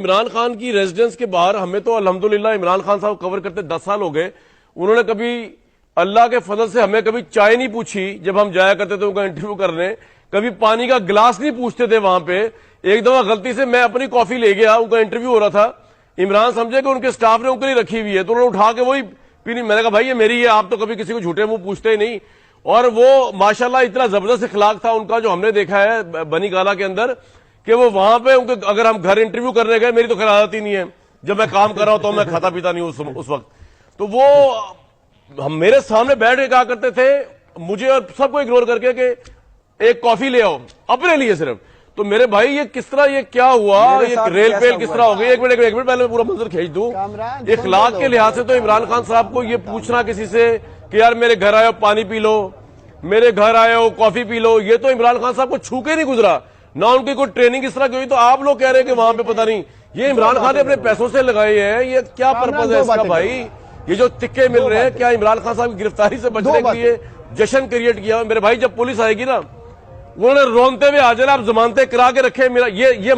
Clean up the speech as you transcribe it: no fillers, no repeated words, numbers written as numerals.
عمران خان کی ریزیڈنس کے باہر ہمیں تو الحمدللہ عمران خان صاحب کور کرتے 10 سال ہو گئے. انہوں نے کبھی اللہ کے فضل سے ہمیں کبھی چائے نہیں پوچھی جب ہم جایا کرتے تھے ان کا انٹرویو کرنے, کبھی پانی کا گلاس نہیں پوچھتے تھے وہاں پہ. ایک دفعہ غلطی سے میں اپنی کافی لے گیا, ان کا انٹرویو ہو رہا تھا, عمران سمجھے کہ ان کے سٹاف نے ان کے لیے رکھی ہوئی ہے تو انہوں نے اٹھا کے وہی پینی. میں نے کہا بھائی یہ میری ہے, آپ تو کبھی کسی کو جھوٹے منہ پوچھتے ہی نہیں. اور وہ ماشاءاللہ اتنا زبردست اخلاق تھا ان کا جو ہم نے دیکھا ہے بنی گالا کے اندر, کہ وہ وہاں پہ ان کے اگر ہم گھر انٹرویو کرنے گئے, میری تو خیر عادت ہی نہیں ہے, جب میں کام کر رہا ہوں تو میں کھاتا پیتا نہیں ہوں اس وقت, تو وہ ہم میرے سامنے بیٹھ کے کہا کرتے تھے مجھے اور سب کو اگنور کر کے کہ ایک کافی لے آؤ اپنے لیے صرف. تو میرے بھائی یہ کس طرح, یہ کیا ہوا, یہ ریل پیل کس طرح ہو گئی؟ ایک منٹ پہلے میں پورا منظر کھینچ دوں. اخلاق کے لحاظ سے تو عمران خان صاحب کو یہ پوچھنا کسی سے کہ یار میرے گھر آئے ہو پانی پی لو, میرے گھر آئے ہو کافی پی لو, یہ تو عمران خان صاحب کو چھو کے نہیں گزرا, نہ ان کی کوئی ٹریننگ اس طرح کی ہوئی. تو آپ لوگ کہہ رہے ہیں کہ وہاں پہ پتہ نہیں, یہ عمران خان نے اپنے پیسوں سے لگائے ہیں. یہ کیا پرپز ہے اس کا بھائی؟ یہ جو تکے مل رہے ہیں, کیا عمران خان صاحب کی گرفتاری سے بچنے کے لیے جشن کریٹ کیا؟ میرے بھائی جب پولیس آئے گی نا, انہوں نے رونتے ہوئے آ جانا, آپ ضمانتیں کرا کے رکھے. میرا یہ